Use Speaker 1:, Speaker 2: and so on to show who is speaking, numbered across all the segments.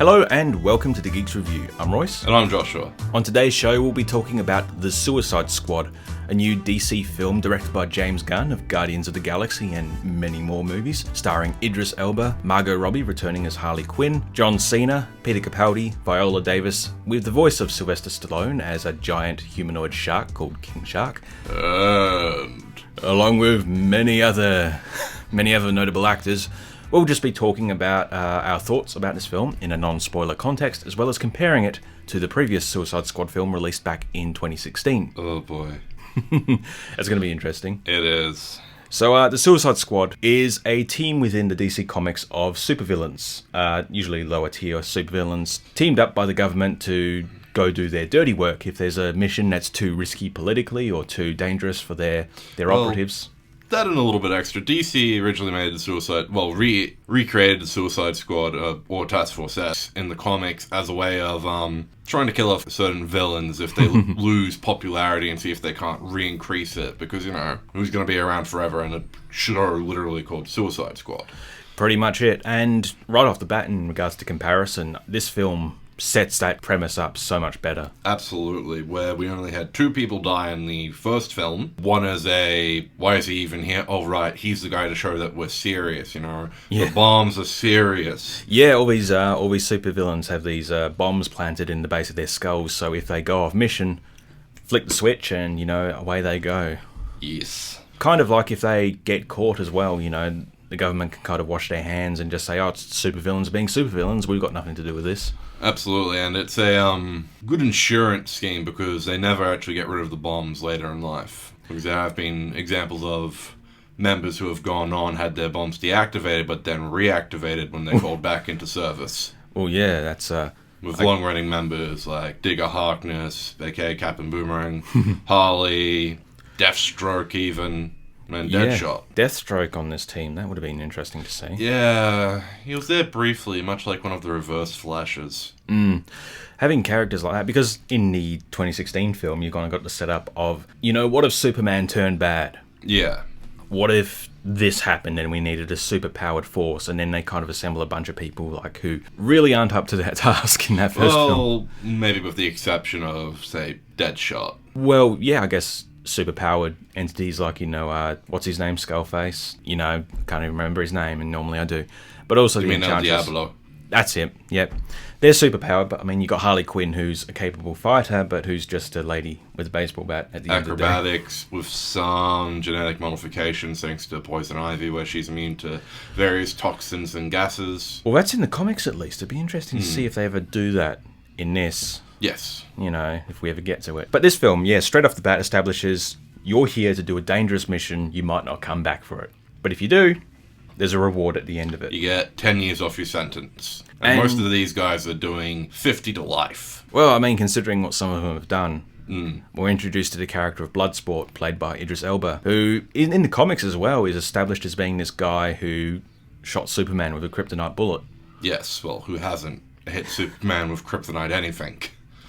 Speaker 1: Hello and welcome to the Geeks Review. I'm Royce.
Speaker 2: And I'm Joshua.
Speaker 1: On today's show, we'll be talking about The Suicide Squad, a new DC film directed by James Gunn of Guardians of the Galaxy and many more movies, starring Idris Elba, Margot Robbie returning as Harley Quinn, John Cena, Peter Capaldi, Viola Davis, with the voice of Sylvester Stallone as a giant humanoid shark called King Shark,
Speaker 2: And
Speaker 1: along with many other notable actors. We'll just be talking about our thoughts about this film in a non-spoiler context, as well as comparing it to the previous Suicide Squad film released back in 2016.
Speaker 2: oh boy,
Speaker 1: It's going to be interesting.
Speaker 2: it is.
Speaker 1: So, the Suicide Squad is a team within the DC Comics of supervillains, usually lower tier supervillains, teamed up by the government to go do their dirty work if there's a mission that's too risky politically or too dangerous for their operatives.
Speaker 2: That and a little bit extra. DC originally made the recreated the Suicide Squad, or Task Force S, in the comics as a way of trying to kill off certain villains if they lose popularity and see if they can't re-increase it. Because, who's going to be around forever in a show literally called Suicide Squad?
Speaker 1: Pretty much it. And right off the bat, in regards to comparison, this film sets that premise up so much better.
Speaker 2: Absolutely, where we only had two people die in the first film. One is why is he even here? Oh right, he's the guy to show that we're serious,
Speaker 1: Yeah.
Speaker 2: The bombs are serious.
Speaker 1: Yeah, all these supervillains have these bombs planted in the base of their skulls, so if they go off mission, flick the switch and, away they go.
Speaker 2: Yes.
Speaker 1: Kind of like if they get caught as well, the government can kind of wash their hands and just say, oh, it's supervillains being supervillains, we've got nothing to do with this.
Speaker 2: Absolutely, and it's a good insurance scheme because they never actually get rid of the bombs later in life. Because there have been examples of members who have gone on, had their bombs deactivated, but then reactivated when they called back into service.
Speaker 1: Well, yeah, that's...
Speaker 2: With long-running members like Digger Harkness, aka Captain Boomerang, Harley, Deathstroke even, and Deadshot.
Speaker 1: Deathstroke on this team, that would have been interesting to see.
Speaker 2: Yeah, he was there briefly, much like one of the Reverse Flashes.
Speaker 1: Having characters like that, because in the 2016 film, you kind of got the setup of, what if Superman turned bad?
Speaker 2: Yeah.
Speaker 1: What if this happened and we needed a super-powered force, and then they kind of assemble a bunch of people who really aren't up to that task in that first film?
Speaker 2: Well, maybe with the exception of, say, Deadshot.
Speaker 1: Well, yeah, I guess super-powered entities like, what's his name, Skullface? Can't even remember his name, and normally I do. But also
Speaker 2: You
Speaker 1: the
Speaker 2: mean El
Speaker 1: Enchantress.
Speaker 2: Diablo?
Speaker 1: That's it, yep. They're superpowered, but you got Harley Quinn, who's a capable fighter, but who's just a lady with a baseball bat at the end of the day.
Speaker 2: Acrobatics with some genetic modifications thanks to Poison Ivy, where she's immune to various toxins and gases.
Speaker 1: Well, that's in the comics at least. It'd be interesting to see if they ever do that in this.
Speaker 2: Yes.
Speaker 1: If we ever get to it. But this film, straight off the bat establishes you're here to do a dangerous mission, you might not come back for it. But if you do, there's a reward at the end of it.
Speaker 2: You get 10 years off your sentence. And most of these guys are doing 50 to life.
Speaker 1: Well, considering what some of them have done, we're introduced to the character of Bloodsport, played by Idris Elba, who, in the comics as well, is established as being this guy who shot Superman with a kryptonite bullet.
Speaker 2: Yes, well, who hasn't hit Superman with kryptonite anything?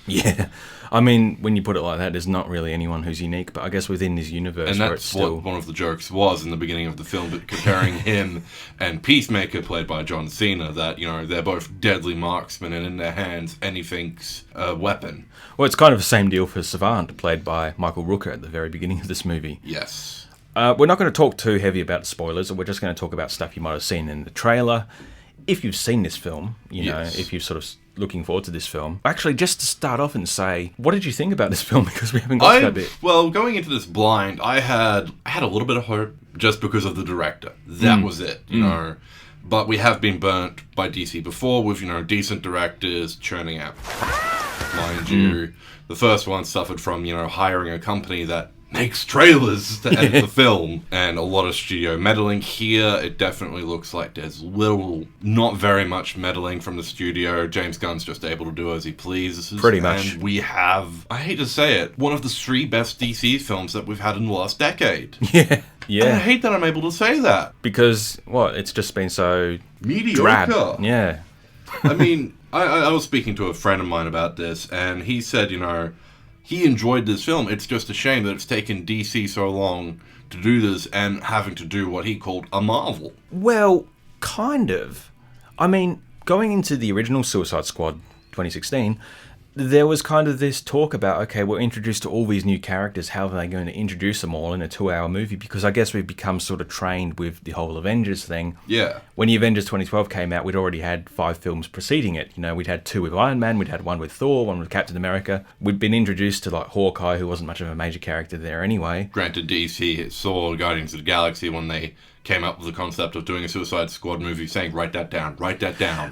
Speaker 1: Yeah. When you put it like that, there's not really anyone who's unique, but I guess within this universe
Speaker 2: And
Speaker 1: where
Speaker 2: that's
Speaker 1: it's still...
Speaker 2: what one of the jokes was in the beginning of the film, but comparing him and Peacemaker, played by John Cena, that, they're both deadly marksmen, and in their hands, anything's a weapon.
Speaker 1: Well, it's kind of the same deal for Savant, played by Michael Rooker at the very beginning of this movie.
Speaker 2: Yes.
Speaker 1: We're not going to talk too heavy about spoilers, we're just going to talk about stuff you might have seen in the trailer. If you've seen this film,
Speaker 2: Yes.
Speaker 1: if you're sort of looking forward to this film. Actually, just to start off and say, what did you think about this film? Because we haven't got to that bit.
Speaker 2: Well, going into this blind, I had a little bit of hope just because of the director. That was it, But we have been burnt by DC before with, decent directors churning out. Mind you, the first one suffered from, hiring a company that makes trailers to edit the film, and a lot of studio meddling. Here, it definitely looks like there's not very much meddling from the studio. James Gunn's just able to do as he pleases.
Speaker 1: Pretty much.
Speaker 2: And we have, I hate to say it, one of the three best DC films that we've had in the last decade.
Speaker 1: Yeah.
Speaker 2: And I hate that I'm able to say that.
Speaker 1: Because, it's just been so...
Speaker 2: Mediocre.
Speaker 1: drab. Yeah.
Speaker 2: I was speaking to a friend of mine about this, and he said, he enjoyed this film. It's just a shame that it's taken DC so long to do this and having to do what he called a marvel.
Speaker 1: Well, kind of. Because going into the original Suicide Squad 2016, there was kind of this talk about, okay, we're introduced to all these new characters. How are they going to introduce them all in a 2-hour movie? Because I guess we've become sort of trained with the whole Avengers thing.
Speaker 2: Yeah.
Speaker 1: When the Avengers 2012 came out, we'd already had 5 films preceding it. You know, we'd had 2 with Iron Man, we'd had 1 with Thor, 1 with Captain America. We'd been introduced to, like, Hawkeye, who wasn't much of a major character there anyway.
Speaker 2: Granted, DC saw Guardians of the Galaxy when they came up with the concept of doing a Suicide Squad movie, saying, write that down.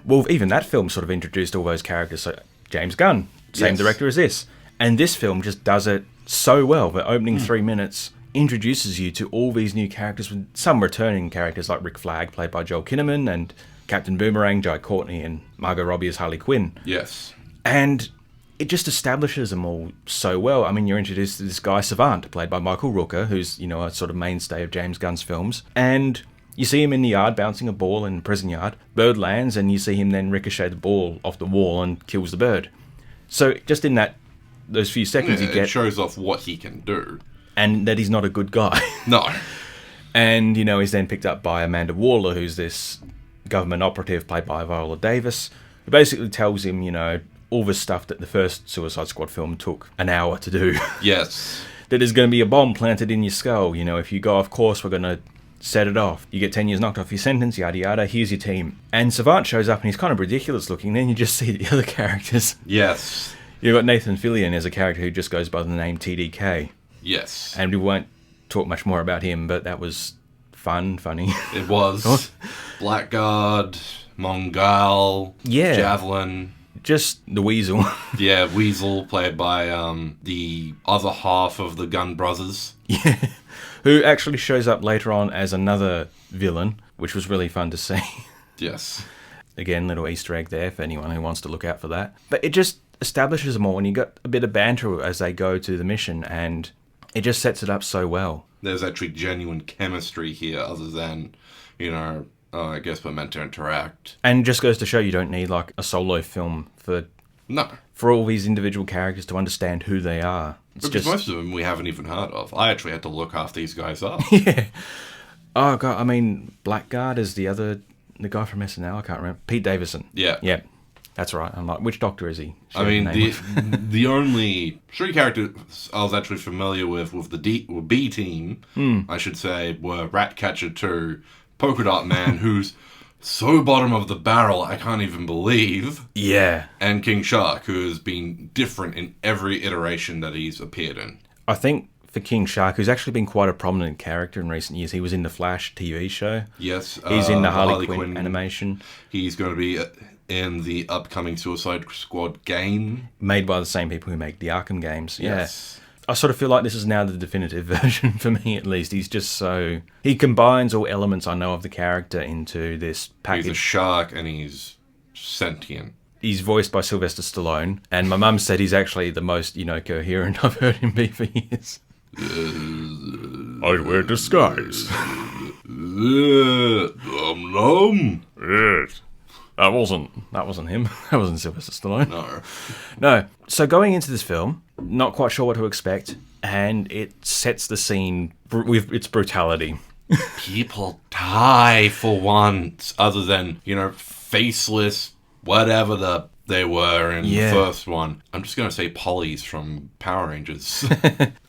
Speaker 1: Well, even that film sort of introduced all those characters. So James Gunn, same director as this. And this film just does it so well. The opening 3 minutes introduces you to all these new characters, with some returning characters like Rick Flag, played by Joel Kinnaman, and Captain Boomerang, Jai Courtney, and Margot Robbie as Harley Quinn.
Speaker 2: Yes.
Speaker 1: And it just establishes them all so well. I mean, you're introduced to this guy, Savant, played by Michael Rooker, who's, you know, a sort of mainstay of James Gunn's films. And you see him in the yard bouncing a ball in the prison yard. Bird lands, and you see him then ricochet the ball off the wall and kills the bird. So just in those few seconds, you get...
Speaker 2: It shows off what he can do.
Speaker 1: And that he's not a good guy.
Speaker 2: No.
Speaker 1: And, you know, he's then picked up by Amanda Waller, who's this government operative played by Viola Davis, who basically tells him, you know, all the stuff that the first Suicide Squad film took an hour to do.
Speaker 2: Yes.
Speaker 1: That there's going to be a bomb planted in your skull. You know, if you go off course, we're going to set it off. You get 10 years knocked off your sentence, yada yada, here's your team. And Savant shows up and he's kind of ridiculous looking, then you just see the other characters.
Speaker 2: Yes.
Speaker 1: You've got Nathan Fillion as a character who just goes by the name TDK.
Speaker 2: Yes.
Speaker 1: And we won't talk much more about him, but that was funny.
Speaker 2: It was. Blackguard, Mongal, Javelin.
Speaker 1: Just the Weasel.
Speaker 2: Yeah, Weasel, played by the other half of the Gunn brothers.
Speaker 1: Yeah. Who actually shows up later on as another villain, which was really fun to see.
Speaker 2: Yes.
Speaker 1: Again, little Easter egg there for anyone who wants to look out for that. But it just establishes them all, and you got a bit of banter as they go to the mission, and it just sets it up so well.
Speaker 2: There's actually genuine chemistry here, other than, you know, I guess we're meant to interact.
Speaker 1: And just goes to show you don't need, like, a solo film for all these individual characters to understand who they are.
Speaker 2: Because most of them we haven't even heard of. I actually had to look half these guys up.
Speaker 1: Yeah. Oh, God, I mean, Blackguard is the guy from SNL, I can't remember. Pete Davidson.
Speaker 2: Yeah.
Speaker 1: Yeah, that's right. I'm like, which Doctor is he?
Speaker 2: I mean, the only 3 characters I was actually familiar with the B team, I should say, were Ratcatcher 2, Polka Dot Man, who's so bottom of the barrel I can't even believe.
Speaker 1: Yeah.
Speaker 2: And King Shark, who has been different in every iteration that he's appeared in.
Speaker 1: I think for King Shark, who's actually been quite a prominent character in recent years, he was in the Flash TV show.
Speaker 2: Yes.
Speaker 1: He's in the Harley Quinn animation.
Speaker 2: He's going to be in the upcoming Suicide Squad game.
Speaker 1: Made by the same people who make the Arkham games. Yeah.
Speaker 2: Yes.
Speaker 1: I sort of feel like this is now the definitive version for me, at least. He's just so... He combines all elements I know of the character into this package.
Speaker 2: He's a shark and he's sentient.
Speaker 1: He's voiced by Sylvester Stallone, and my mum said he's actually the most, you know, coherent I've heard him be for years. I wear disguise. Yes. That wasn't him. That wasn't Sylvester Stallone. No. So going into this film, not quite sure what to expect, and it sets the scene with its brutality.
Speaker 2: People die for once, other than, you know, faceless, whatever they were in the first one. I'm just going to say Polly's from Power Rangers.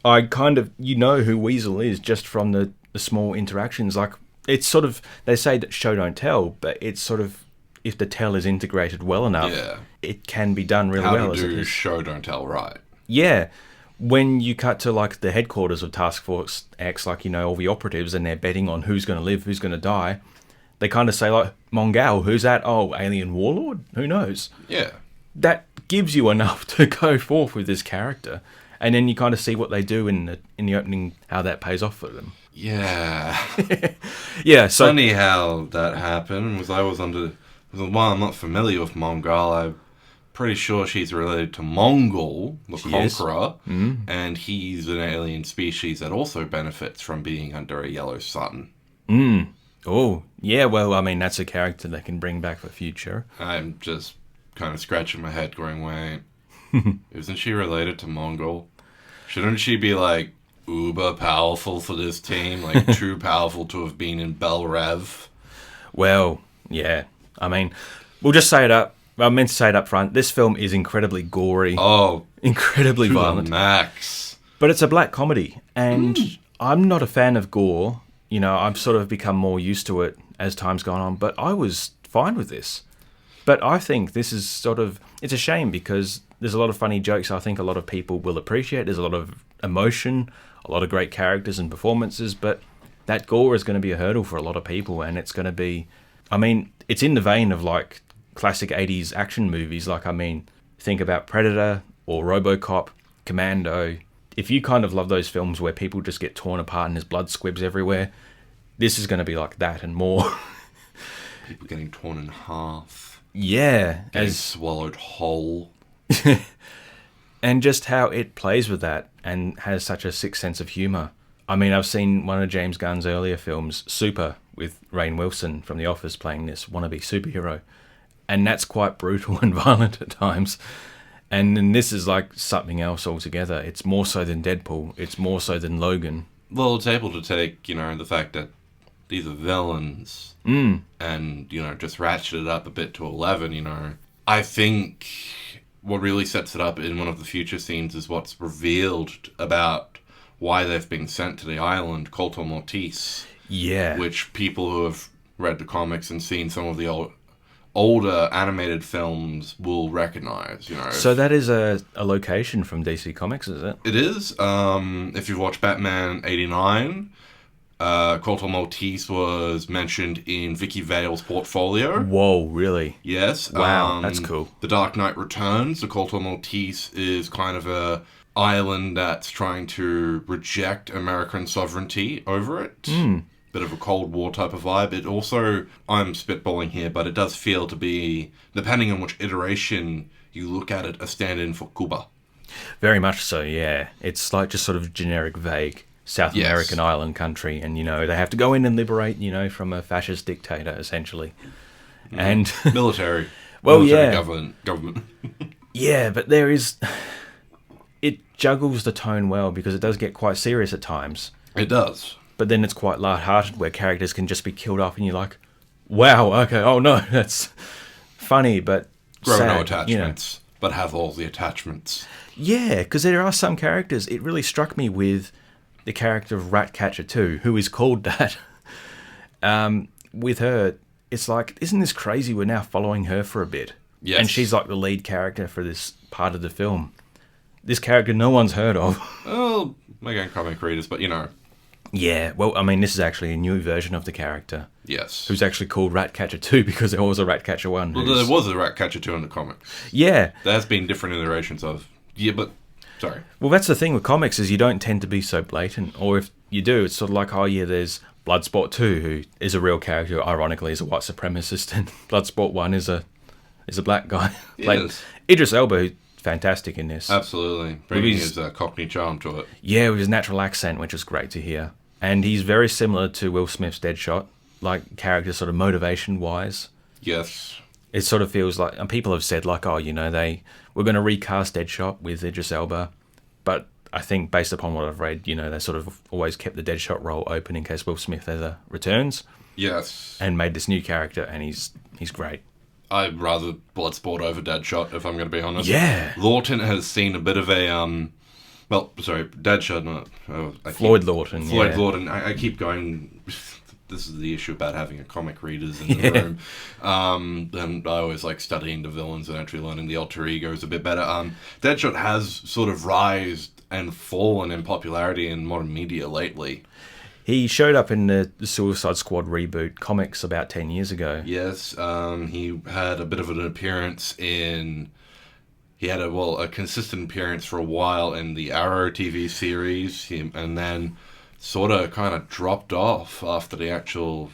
Speaker 1: I kind of, you know who Weasel is just from the small interactions. Like, it's sort of, they say that show don't tell, but it's sort of, if the tell is integrated well enough, it can be done really well.
Speaker 2: How to do show don't tell right.
Speaker 1: Yeah. When you cut to, like, the headquarters of Task Force X, like, you know, all the operatives, and they're betting on who's going to live, who's going to die, they kind of say, like, Mongal, who's that? Oh, alien warlord? Who knows?
Speaker 2: Yeah.
Speaker 1: That gives you enough to go forth with this character. And then you kind of see what they do in the opening, how that pays off for them.
Speaker 2: Yeah.
Speaker 1: Yeah, so...
Speaker 2: Funny how that happened. While I'm not familiar with Mongal, I'm pretty sure she's related to Mongol, the Conqueror, and he's an alien species that also benefits from being under a yellow sun.
Speaker 1: Oh, yeah, well, I mean, that's a character they can bring back for future.
Speaker 2: I'm just kind of scratching my head going, wait, isn't she related to Mongol? Shouldn't she be, like, uber powerful for this team? Like, too powerful to have been in Bel Rev?
Speaker 1: Well, yeah. I mean, We'll just say it up. I meant to say it up front. This film is incredibly gory.
Speaker 2: Oh,
Speaker 1: incredibly
Speaker 2: to
Speaker 1: violent.
Speaker 2: the max.
Speaker 1: But it's a black comedy, and I'm not a fan of gore. You know, I've sort of become more used to it as time's gone on, but I was fine with this. But I think this is sort of... It's a shame because there's a lot of funny jokes I think a lot of people will appreciate. There's a lot of emotion, a lot of great characters and performances, but that gore is going to be a hurdle for a lot of people, and it's going to be... I mean, it's in the vein of, like, classic 80s action movies. Like, I mean, think about Predator or RoboCop, Commando. If you kind of love those films where people just get torn apart and there's blood squibs everywhere, this is going to be like that and more.
Speaker 2: People getting torn in half.
Speaker 1: Yeah.
Speaker 2: Getting swallowed whole.
Speaker 1: And just how it plays with that and has such a sick sense of humour. I mean, I've seen one of James Gunn's earlier films, Super, with Rainn Wilson from The Office playing this wannabe superhero. And that's quite brutal and violent at times. And then this is like something else altogether. It's more so than Deadpool. It's more so than Logan.
Speaker 2: Well, it's able to take, the fact that these are villains and, just ratchet it up a bit to 11, I think what really sets it up in one of the future scenes is what's revealed about why they've been sent to the island, Colter Maltese.
Speaker 1: Yeah.
Speaker 2: Which people who have read the comics and seen some of the older animated films will recognize,
Speaker 1: So that is a location from DC Comics, is it?
Speaker 2: It is. If you've watched Batman 89, Colter Maltese was mentioned in Vicky Vale's portfolio.
Speaker 1: Whoa, really?
Speaker 2: Yes.
Speaker 1: Wow, that's cool.
Speaker 2: The Dark Knight Returns, the Colter Maltese is kind of a island that's trying to reject American sovereignty over it. Bit of a Cold War type of vibe. It also, I'm spitballing here, but it does feel to be, depending on which iteration you look at it, a stand-in for Cuba.
Speaker 1: Very much so, yeah. It's like just sort of generic, vague South American island country, and, they have to go in and liberate, from a fascist dictator, essentially. And
Speaker 2: military.
Speaker 1: Well,
Speaker 2: military government.
Speaker 1: Yeah, but there is... It juggles the tone well, because it does get quite serious at times.
Speaker 2: It does.
Speaker 1: But then it's quite light-hearted, where characters can just be killed off, and you're like, wow, okay, oh no, that's funny, but
Speaker 2: Grow
Speaker 1: sad,
Speaker 2: no attachments, but have all the attachments.
Speaker 1: Yeah, because there are some characters, it really struck me with the character of Ratcatcher 2, who is called that. With her, it's like, isn't this crazy? We're now following her for a bit.
Speaker 2: Yes.
Speaker 1: And she's like the lead character for this part of the film. This character no one's heard of.
Speaker 2: Well, again, comic readers, but
Speaker 1: Yeah, well, I mean, this is actually a new version of the character.
Speaker 2: Yes.
Speaker 1: Who's actually called Ratcatcher 2 because there was a Ratcatcher 1.
Speaker 2: Well, there was a Ratcatcher 2 in the comics.
Speaker 1: Yeah.
Speaker 2: There has been different iterations of... Yeah, but... Sorry.
Speaker 1: Well, that's the thing with comics is you don't tend to be so blatant. Or if you do, it's sort of like, oh yeah, there's Bloodsport 2, who is a real character, ironically, is a white supremacist, and Bloodsport 1 is a black guy.
Speaker 2: Yes.
Speaker 1: Idris Elba, who's fantastic in this.
Speaker 2: Absolutely. Bringing his Cockney charm to it.
Speaker 1: Yeah, with his natural accent, which is great to hear. And he's very similar to Will Smith's Deadshot, like character sort of motivation-wise.
Speaker 2: Yes.
Speaker 1: It sort of feels like, and people have said like, oh, we're going to recast Deadshot with Idris Elba, but I think based upon what I've read, they sort of always kept the Deadshot role open in case Will Smith ever returns.
Speaker 2: Yes.
Speaker 1: And made this new character, and he's great.
Speaker 2: I'd rather Bloodsport over Deadshot, if I'm going to be honest.
Speaker 1: Yeah.
Speaker 2: Lawton has seen a bit of a Deadshot, not...
Speaker 1: Floyd Lawton,
Speaker 2: Floyd Lawton. I keep going... This is the issue about having a comic readers in the room. And I always like studying the villains and actually learning the alter egos a bit better. Deadshot has sort of rised and fallen in popularity in modern media lately.
Speaker 1: He showed up in the Suicide Squad reboot comics about 10 years ago.
Speaker 2: Yes, he had a bit of an appearance in... He had a consistent appearance for a while in the Arrow TV series, and then sort of kind of dropped off after the actual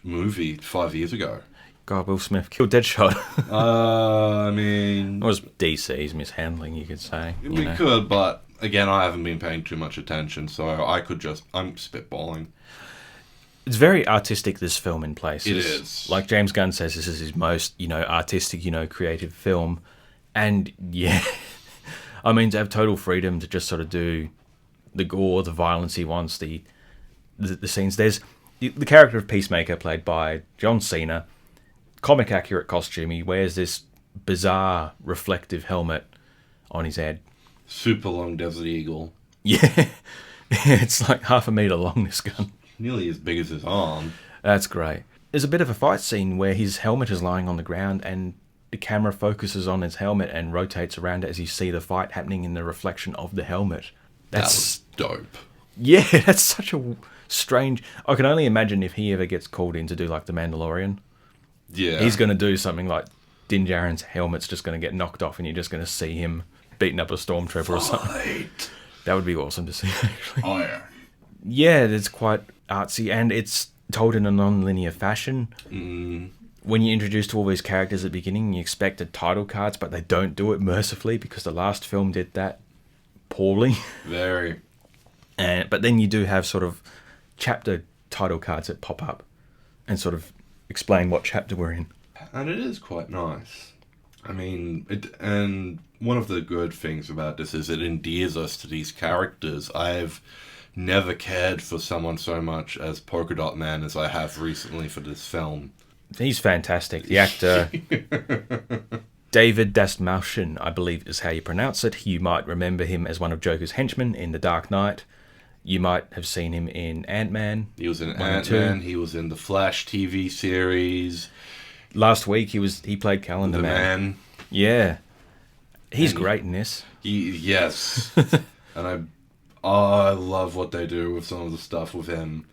Speaker 2: movie 5 years ago.
Speaker 1: God, Will Smith killed Deadshot.
Speaker 2: I mean...
Speaker 1: It was DC's mishandling, you could say.
Speaker 2: We could, but again, I haven't been paying too much attention, so I'm spitballing.
Speaker 1: It's very artistic, this film, in places.
Speaker 2: It is.
Speaker 1: Like James Gunn says, this is his most, artistic, creative film. And, yeah, I mean, to have total freedom to just sort of do the gore, the violence he wants, the scenes. There's the character of Peacemaker, played by John Cena, comic accurate costume. He wears this bizarre reflective helmet on his head.
Speaker 2: Super long Desert Eagle.
Speaker 1: Yeah. It's like 1/2 meter long, this gun.
Speaker 2: Nearly as big as his arm.
Speaker 1: That's great. There's a bit of a fight scene where his helmet is lying on the ground and the camera focuses on his helmet and rotates around it as you see the fight happening in the reflection of the helmet.
Speaker 2: That was dope.
Speaker 1: Yeah, that's such a strange... I can only imagine if he ever gets called in to do like The Mandalorian.
Speaker 2: Yeah.
Speaker 1: He's going to do something like Din Djarin's helmet's just going to get knocked off and you're just going to see him beating up a stormtrooper or something. That would be awesome to see, actually.
Speaker 2: Oh, yeah.
Speaker 1: Yeah, it's quite artsy and it's told in a non-linear fashion. When you're introduced to all these characters at the beginning, you expect title cards, but they don't do it mercifully because the last film did that poorly.
Speaker 2: Very.
Speaker 1: But then you do have sort of chapter title cards that pop up and sort of explain what chapter we're in.
Speaker 2: And it is quite nice. I mean, and one of the good things about this is it endears us to these characters. I've never cared for someone so much as Polka Dot Man as I have recently for this film.
Speaker 1: He's fantastic. The actor, David Dastmalchian, I believe is how you pronounce it. You might remember him as one of Joker's henchmen in The Dark Knight. You might have seen him in Ant-Man.
Speaker 2: He was in Ant-Man. He was in the Flash TV series.
Speaker 1: Last week he played Calendar Man. Yeah. He's great in this.
Speaker 2: Yes. And I love what they do with some of the stuff with him.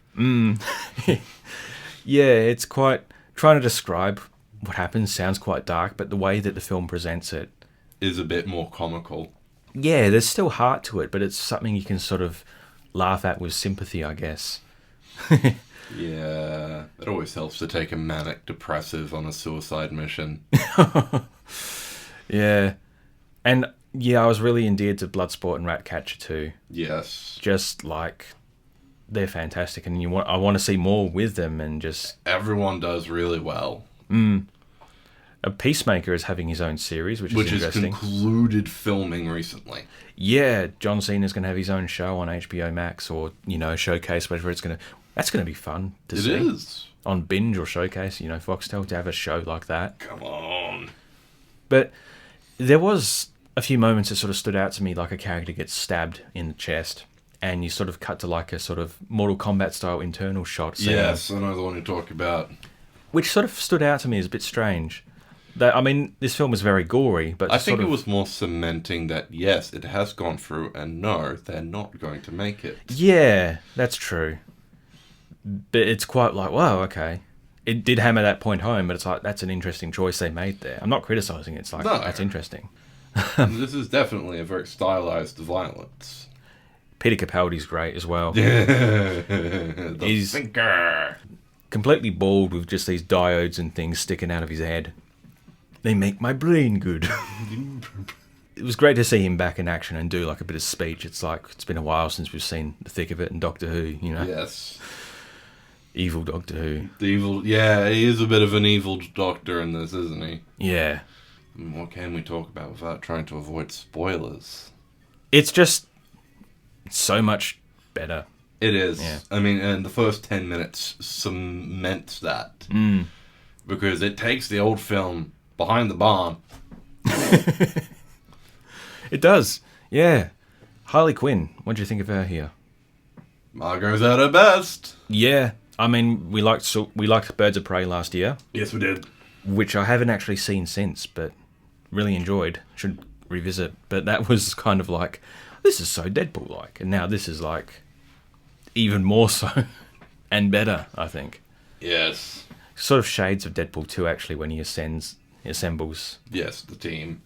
Speaker 1: Yeah, it's quite... Trying to describe what happens sounds quite dark, but the way that the film presents it...
Speaker 2: is a bit more comical.
Speaker 1: Yeah, there's still heart to it, but it's something you can sort of laugh at with sympathy, I guess.
Speaker 2: Yeah, it always helps to take a manic depressive on a suicide mission.
Speaker 1: Yeah. And, yeah, I was really endeared to Bloodsport and Ratcatcher too.
Speaker 2: Yes.
Speaker 1: Just, like... They're fantastic, and I want to see more with them, and just...
Speaker 2: Everyone does really well.
Speaker 1: A Peacemaker is having his own series, which is interesting.
Speaker 2: Which has concluded filming recently.
Speaker 1: Yeah, John Cena's going to have his own show on HBO Max, or, Showcase, whatever it's going to... That's going to be fun to see.
Speaker 2: It is.
Speaker 1: On Binge or Showcase, Foxtel, to have a show like that.
Speaker 2: Come on.
Speaker 1: But there was a few moments that sort of stood out to me, like a character gets stabbed in the chest. And you sort of cut to like a sort of Mortal Kombat style internal shot scene.
Speaker 2: Yes, I know the one you're talking about.
Speaker 1: Which sort of stood out to me as a bit strange. This film was very gory, but...
Speaker 2: I think it was more cementing that, yes, it has gone through, and no, they're not going to make it.
Speaker 1: Yeah, that's true. But it's quite like, wow, okay. It did hammer that point home, but it's like, that's an interesting choice they made there. I'm not criticising it, it's like, that's interesting.
Speaker 2: This is definitely a very stylized violence.
Speaker 1: Peter Capaldi's great as well.
Speaker 2: He's thinker.
Speaker 1: Completely bald with just these diodes and things sticking out of his head. They make my brain good. It was great to see him back in action and do like a bit of speech. It's like, it's been a while since we've seen the thick of it in Doctor Who,
Speaker 2: Yes.
Speaker 1: Evil Doctor Who.
Speaker 2: He is a bit of an evil doctor in this, isn't he?
Speaker 1: Yeah.
Speaker 2: What can we talk about without trying to avoid spoilers?
Speaker 1: It's just so much better.
Speaker 2: It is.
Speaker 1: Yeah.
Speaker 2: I mean, and the first 10 minutes cements that. Because it takes the old film behind the barn.
Speaker 1: It does. Yeah. Harley Quinn. What do you think of her here?
Speaker 2: Margot's at her best.
Speaker 1: Yeah. I mean, we liked Birds of Prey last year.
Speaker 2: Yes, we did.
Speaker 1: Which I haven't actually seen since, but really enjoyed. Should revisit. But that was kind of like... This is so Deadpool-like. And now this is, like, even more so. And better, I think.
Speaker 2: Yes.
Speaker 1: Sort of shades of Deadpool 2, actually, when he assembles...
Speaker 2: Yes, the team.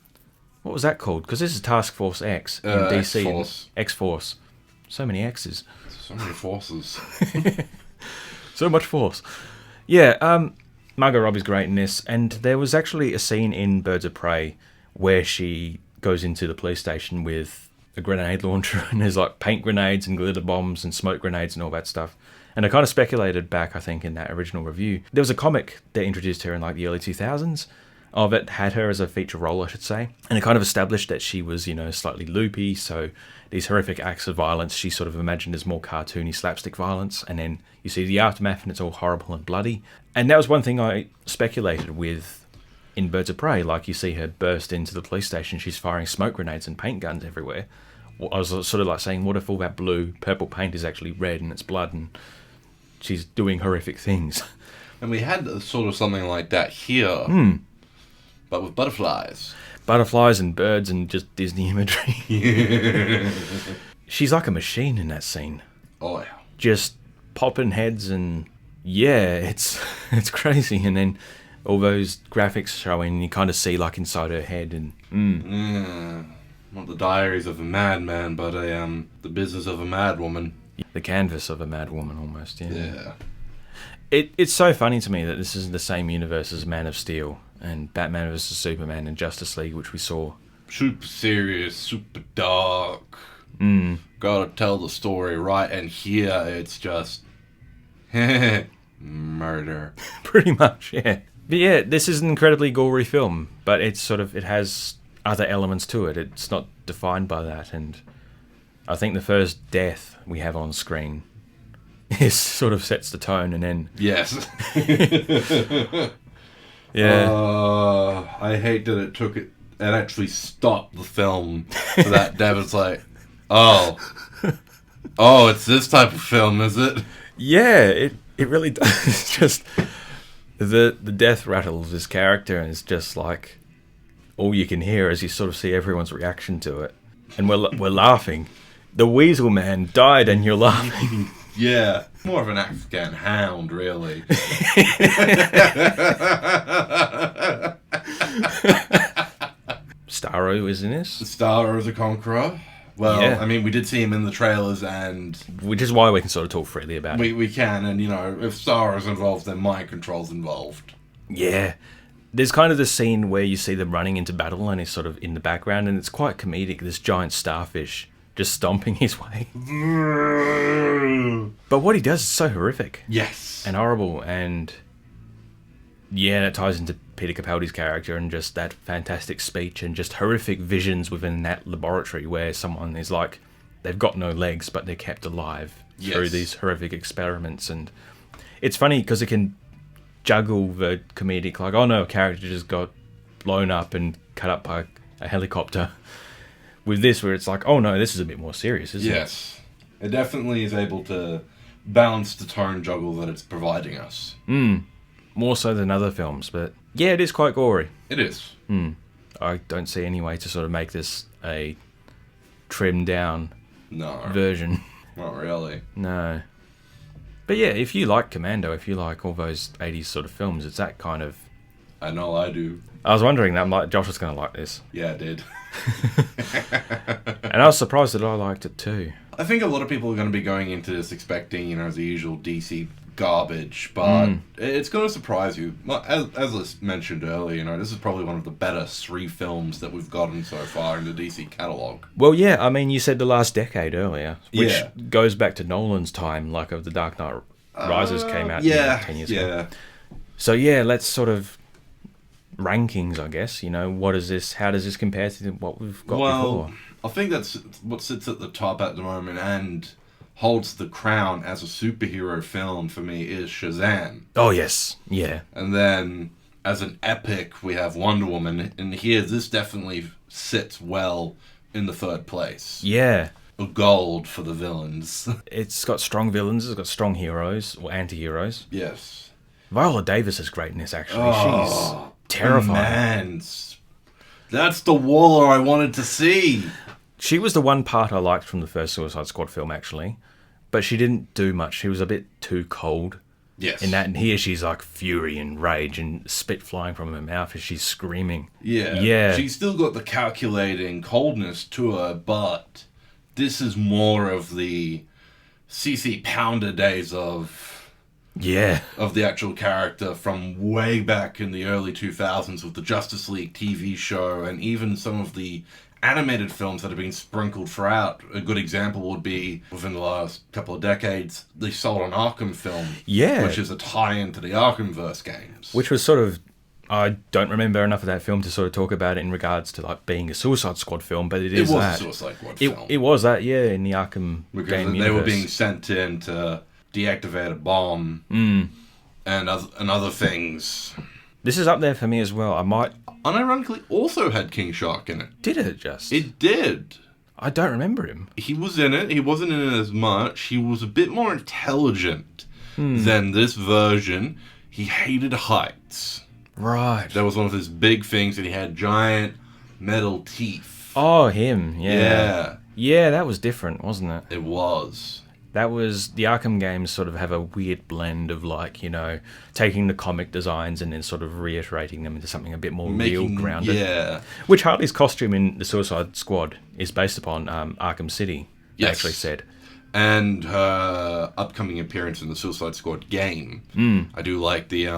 Speaker 1: What was that called? Because this is Task Force X in DC. X-Force. X-Force. So many X's.
Speaker 2: So many forces.
Speaker 1: So much force. Yeah, Margot Robbie's great in this. And there was actually a scene in Birds of Prey where she goes into the police station with a grenade launcher, and there's like paint grenades and glitter bombs and smoke grenades and all that stuff. And I kind of speculated back, I think, in that original review. There was a comic that introduced her in like the early 2000s. of it had her as a feature role, I should say. And it kind of established that she was, slightly loopy, so these horrific acts of violence she sort of imagined as more cartoony slapstick violence. And then you see the aftermath and it's all horrible and bloody. And that was one thing I speculated with in Birds of Prey. Like, you see her burst into the police station, she's firing smoke grenades and paint guns everywhere. I was sort of like saying, what if all that purple paint is actually red and it's blood and she's doing horrific things?
Speaker 2: And we had sort of something like that here, but with butterflies.
Speaker 1: Butterflies and birds and just Disney imagery.
Speaker 2: Yeah.
Speaker 1: She's like a machine in that scene.
Speaker 2: Oh, yeah.
Speaker 1: Just popping heads and, yeah, it's crazy. And then all those graphics showing, you kind of see like inside her head and...
Speaker 2: Yeah. Not the diaries of a madman, but the business of a madwoman.
Speaker 1: The canvas of a madwoman, almost, yeah.
Speaker 2: Yeah.
Speaker 1: It's so funny to me that this is the same universe as Man of Steel and Batman vs. Superman and Justice League, which we saw.
Speaker 2: Super serious, super dark. Gotta tell the story right, and here it's just... murder.
Speaker 1: Pretty much, yeah. But yeah, this is an incredibly gory film, but it has other elements to it. It's not defined by that, and I think the first death we have on screen is sort of sets the tone, and then...
Speaker 2: Yes.
Speaker 1: Yeah.
Speaker 2: I hate that it actually stopped the film for that. David's like, oh, it's this type of film, is it?
Speaker 1: Yeah, it really does. It's just the death rattles this character, and it's just like all you can hear as you sort of see everyone's reaction to it, and we're laughing. The Weasel man died, and you're laughing.
Speaker 2: Yeah, more of an Afghan hound, really.
Speaker 1: Starro is in this.
Speaker 2: Starro the Conqueror. Well,
Speaker 1: Yeah.
Speaker 2: I mean, we did see him in the trailers, and
Speaker 1: Which is why we can sort of talk freely about it.
Speaker 2: we can, and if Starro's involved, then mind control's involved.
Speaker 1: Yeah. There's kind of the scene where you see them running into battle, and he's sort of in the background, and it's quite comedic. This giant starfish just stomping his way. But what he does is so horrific.
Speaker 2: Yes.
Speaker 1: And horrible, and yeah, it ties into Peter Capaldi's character and just that fantastic speech and just horrific visions within that laboratory where someone is like, they've got no legs, but they're kept alive through these horrific experiments. And it's funny because it can juggle the comedic, like, oh no, a character just got blown up and cut up by a helicopter. With this, where it's like, oh no, this is a bit more serious, isn't it?
Speaker 2: Yes. It definitely is able to balance the tone juggle that it's providing us.
Speaker 1: More so than other films, but yeah, it is quite gory.
Speaker 2: It is.
Speaker 1: I don't see any way to sort of make this a trimmed down
Speaker 2: No.
Speaker 1: version.
Speaker 2: Not really.
Speaker 1: No. But yeah, if you like Commando, if you like all those 80s sort of films, it's that kind of...
Speaker 2: I know I do.
Speaker 1: I was wondering that, I'm like, Josh was going to like this.
Speaker 2: Yeah, I did.
Speaker 1: And I was surprised that I liked it too.
Speaker 2: I think a lot of people are going to be going into this expecting, the usual DC garbage, but it's going to surprise you. As I mentioned earlier, this is probably one of the better 3 films that we've gotten so far in the DC catalogue.
Speaker 1: Well, yeah, I mean, you said the last decade earlier, which
Speaker 2: Yeah.
Speaker 1: goes back to Nolan's time, like of The Dark Knight Rises came out 10 years ago. So yeah, let's sort of rankings, I guess. How does this compare to what we've got before?
Speaker 2: I think that's what sits at the top at the moment and holds the crown as a superhero film for me is Shazam.
Speaker 1: Oh yes, yeah.
Speaker 2: And then as an epic, we have Wonder Woman, and here this definitely sits well in the 3rd place.
Speaker 1: Yeah.
Speaker 2: A gold for the villains.
Speaker 1: It's got strong villains, it's got strong heroes, or anti-heroes.
Speaker 2: Yes.
Speaker 1: Viola Davis is great in this, actually.
Speaker 2: Oh,
Speaker 1: She's terrifying.
Speaker 2: Man, that's the Waller I wanted to see.
Speaker 1: She was the one part I liked from the first Suicide Squad film, actually. But she didn't do much. She was a bit too cold.
Speaker 2: Yes.
Speaker 1: In that, and here she's like fury and rage and spit flying from her mouth as she's screaming.
Speaker 2: Yeah.
Speaker 1: Yeah.
Speaker 2: She's still got the calculating coldness to her, but this is more of the CC Pounder days of the actual character from way back in the early 2000s with the Justice League TV show and even some of the animated films that have been sprinkled throughout. A good example would be, within the last couple of decades, the Assault on Arkham film.
Speaker 1: Yeah.
Speaker 2: Which is a tie-in to the Arkhamverse games.
Speaker 1: Which was sort of I don't remember enough of that film to sort of talk about it in regards to like being a Suicide Squad film, but it is that.
Speaker 2: It was a Suicide Squad film.
Speaker 1: It was that, yeah, in the Arkham
Speaker 2: because
Speaker 1: game
Speaker 2: they
Speaker 1: universe.
Speaker 2: were being sent in to deactivate a bomb and other things.
Speaker 1: This is up there for me as well. I might...
Speaker 2: Unironically, also had King Shark in it.
Speaker 1: Did it just?
Speaker 2: It did.
Speaker 1: I don't remember him.
Speaker 2: He was in it. He wasn't in it as much. He was a bit more intelligent than this version. He hated heights.
Speaker 1: Right.
Speaker 2: That was one of his big things, that he had giant metal teeth.
Speaker 1: Oh, him. Yeah.
Speaker 2: Yeah.
Speaker 1: Yeah, that was different, wasn't it?
Speaker 2: It was.
Speaker 1: That was... The Arkham games sort of have a weird blend of, like, you know, taking the comic designs and then sort of reiterating them into something a bit more real, grounded.
Speaker 2: Yeah.
Speaker 1: Which Harley's costume in the Suicide Squad is based upon Arkham City, they actually said.
Speaker 2: And her upcoming appearance in the Suicide Squad game. I do like the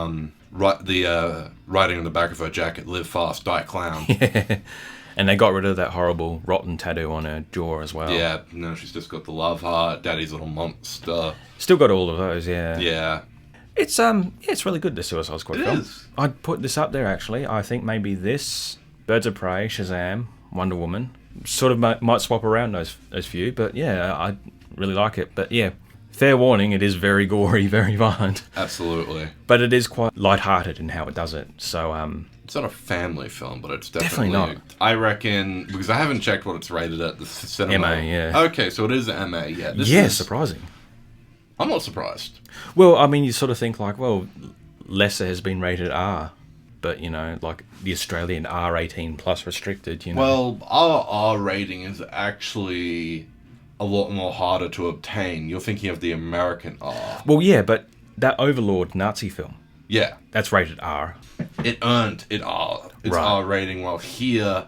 Speaker 2: writing on the back of her jacket, "Live fast, die clown."
Speaker 1: Yeah. And they got rid of that horrible rotten tattoo on her jaw as well.
Speaker 2: Yeah, no, she's just got the love heart, daddy's little monster.
Speaker 1: Still got all of those, yeah.
Speaker 2: Yeah.
Speaker 1: It's it's really good, the Suicide Squad film.
Speaker 2: It is.
Speaker 1: I'd put this up there, actually. I think maybe this, Birds of Prey, Shazam, Wonder Woman, sort of might swap around those few, but yeah, I really like it. But yeah, fair warning, it is very gory, very violent.
Speaker 2: Absolutely.
Speaker 1: But it is quite lighthearted in how it does it, so...
Speaker 2: It's not a family film, but it's
Speaker 1: Definitely not.
Speaker 2: I reckon, because I haven't checked what it's rated at the cinema.
Speaker 1: MA, yeah.
Speaker 2: Okay, so it is MA, yeah.
Speaker 1: Surprising.
Speaker 2: I'm not surprised.
Speaker 1: Well, I mean, you sort of think like, well, lesser has been rated R, but, you know, like the Australian R18 plus restricted, you know.
Speaker 2: Well, our R rating is actually a lot more harder to obtain. You're thinking of the American R.
Speaker 1: Well, yeah, but that Overlord Nazi film,
Speaker 2: Yeah.
Speaker 1: that's rated R.
Speaker 2: It earned its
Speaker 1: Right.
Speaker 2: R rating, while here,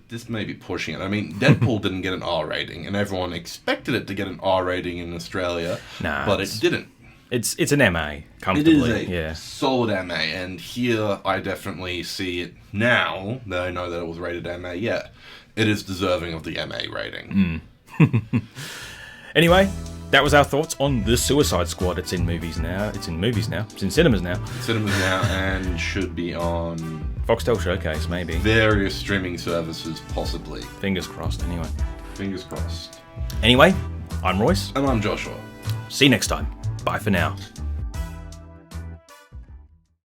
Speaker 2: this may be pushing it. I mean, Deadpool didn't get an R rating, and everyone expected it to get an R rating in Australia, but it didn't.
Speaker 1: It's an MA,
Speaker 2: It
Speaker 1: comfortably.
Speaker 2: is a solid MA, and here I definitely see it now that I know that it was rated MA. Yeah, it is deserving of the MA rating.
Speaker 1: Anyway, that was our thoughts on The Suicide Squad. It's in movies now. It's in cinemas now.
Speaker 2: Cinemas now, and should be on
Speaker 1: Foxtel Showcase, maybe.
Speaker 2: various streaming services, possibly.
Speaker 1: Fingers crossed, anyway.
Speaker 2: Fingers crossed.
Speaker 1: Anyway, I'm Royce.
Speaker 2: And I'm Joshua.
Speaker 1: See you next time. Bye for now.